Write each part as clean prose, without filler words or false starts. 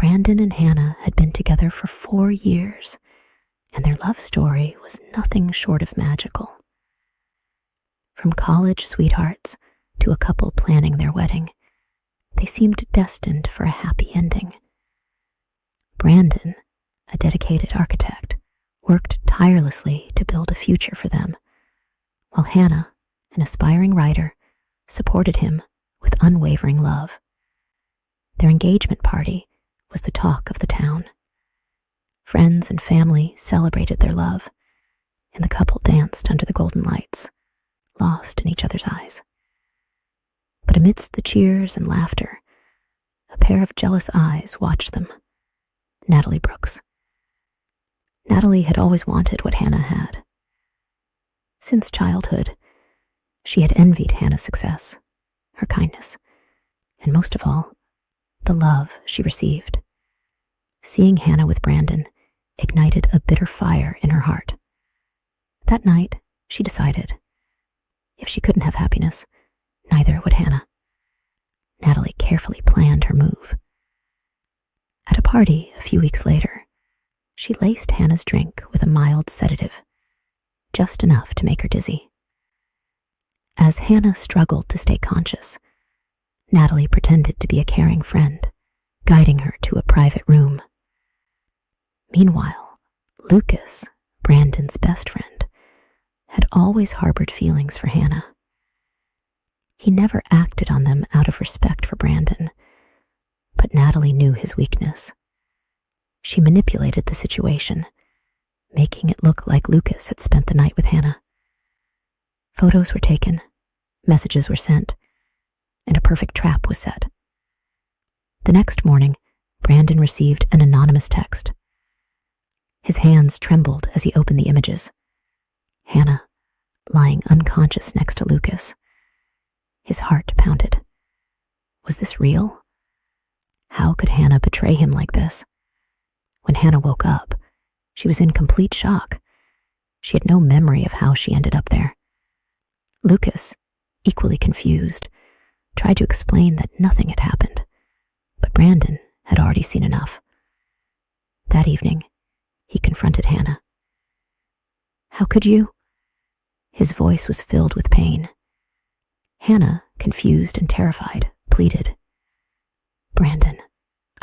Brandon and Hannah had been together for 4 years, and their love story was nothing short of magical. From college sweethearts to a couple planning their wedding, they seemed destined for a happy ending. Brandon, a dedicated architect, worked tirelessly to build a future for them, while Hannah, an aspiring writer, supported him with unwavering love. Their engagement party was the talk of the town. Friends and family celebrated their love, and the couple danced under the golden lights, lost in each other's eyes. But amidst the cheers and laughter, a pair of jealous eyes watched them. Natalie Brooks. Natalie had always wanted what Hannah had. Since childhood, she had envied Hannah's success, her kindness, and most of all, the love she received. Seeing Hannah with Brandon ignited a bitter fire in her heart. That night, she decided, if she couldn't have happiness, neither would Hannah. Natalie carefully planned her move. At a party a few weeks later, she laced Hannah's drink with a mild sedative, just enough to make her dizzy. As Hannah struggled to stay conscious, Natalie pretended to be a caring friend, guiding her to a private room. Meanwhile, Lucas, Brandon's best friend, had always harbored feelings for Hannah. He never acted on them out of respect for Brandon, but Natalie knew his weakness. She manipulated the situation, making it look like Lucas had spent the night with Hannah. Photos were taken, messages were sent, and a perfect trap was set. The next morning, Brandon received an anonymous text. His hands trembled as he opened the images. Hannah, lying unconscious next to Lucas. His heart pounded. Was this real? How could Hannah betray him like this? When Hannah woke up, she was in complete shock. She had no memory of how she ended up there. Lucas, equally confused, tried to explain that nothing had happened, but Brandon had already seen enough. That evening, he confronted Hannah. How could you? His voice was filled with pain. Hannah, confused and terrified, pleaded. Brandon,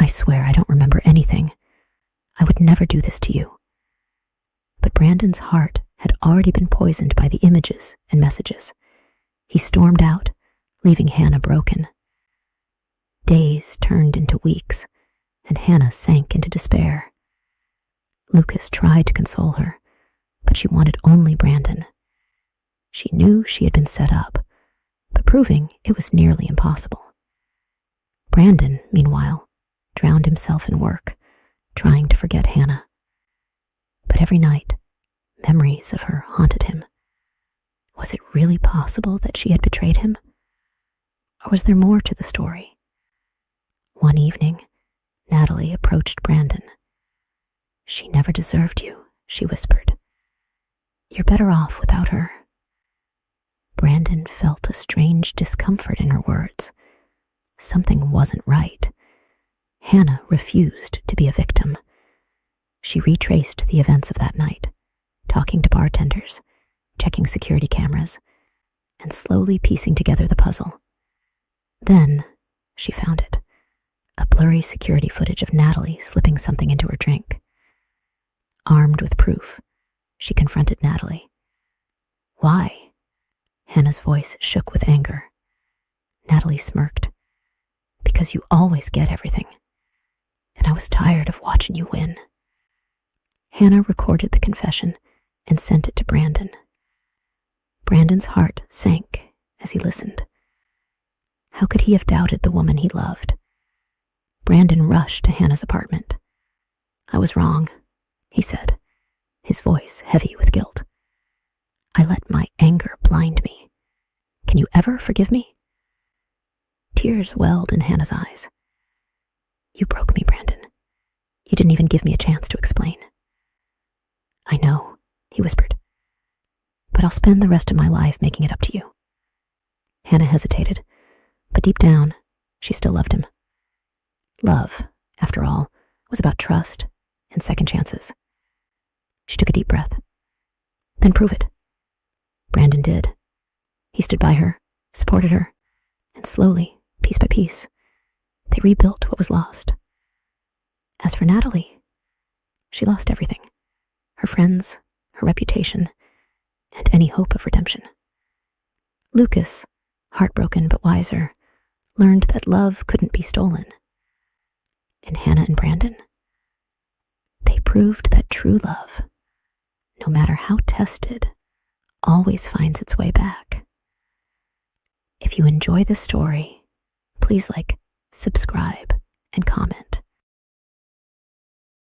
I swear I don't remember anything. I would never do this to you. But Brandon's heart had already been poisoned by the images and messages. He stormed out, leaving Hannah broken. Days turned into weeks, and Hannah sank into despair. Lucas tried to console her, but she wanted only Brandon. She knew she had been set up, but proving it was nearly impossible. Brandon, meanwhile, drowned himself in work, trying to forget Hannah. But every night, memories of her haunted him. Was it really possible that she had betrayed him? Or was there more to the story? One evening, Natalie approached Brandon. She never deserved you, she whispered. You're better off without her. Brandon felt a strange discomfort in her words. Something wasn't right. Hannah refused to be a victim. She retraced the events of that night, talking to bartenders, checking security cameras, and slowly piecing together the puzzle. Then she found it, a blurry security footage of Natalie slipping something into her drink. Armed with proof, she confronted Natalie. Why? Hannah's voice shook with anger. Natalie smirked. Because you always get everything, and I was tired of watching you win. Hannah recorded the confession and sent it to Brandon. Brandon's heart sank as he listened. How could he have doubted the woman he loved? Brandon rushed to Hannah's apartment. I was wrong, he said, his voice heavy with guilt. I let my anger blind me. Can you ever forgive me? Tears welled in Hannah's eyes. You broke me, Brandon. You didn't even give me a chance to explain. I know, he whispered, but I'll spend the rest of my life making it up to you. Hannah hesitated, but deep down, she still loved him. Love, after all, was about trust and second chances. She took a deep breath. Then prove it. Brandon did. He stood by her, supported her, and slowly, piece by piece, they rebuilt what was lost. As for Natalie, she lost everything. Her friends, her reputation, and any hope of redemption. Lucas, heartbroken but wiser, learned that love couldn't be stolen. And Hannah and Brandon, they proved that true love, no matter how tested, always finds its way back. If you enjoy this story, please like, subscribe, and comment.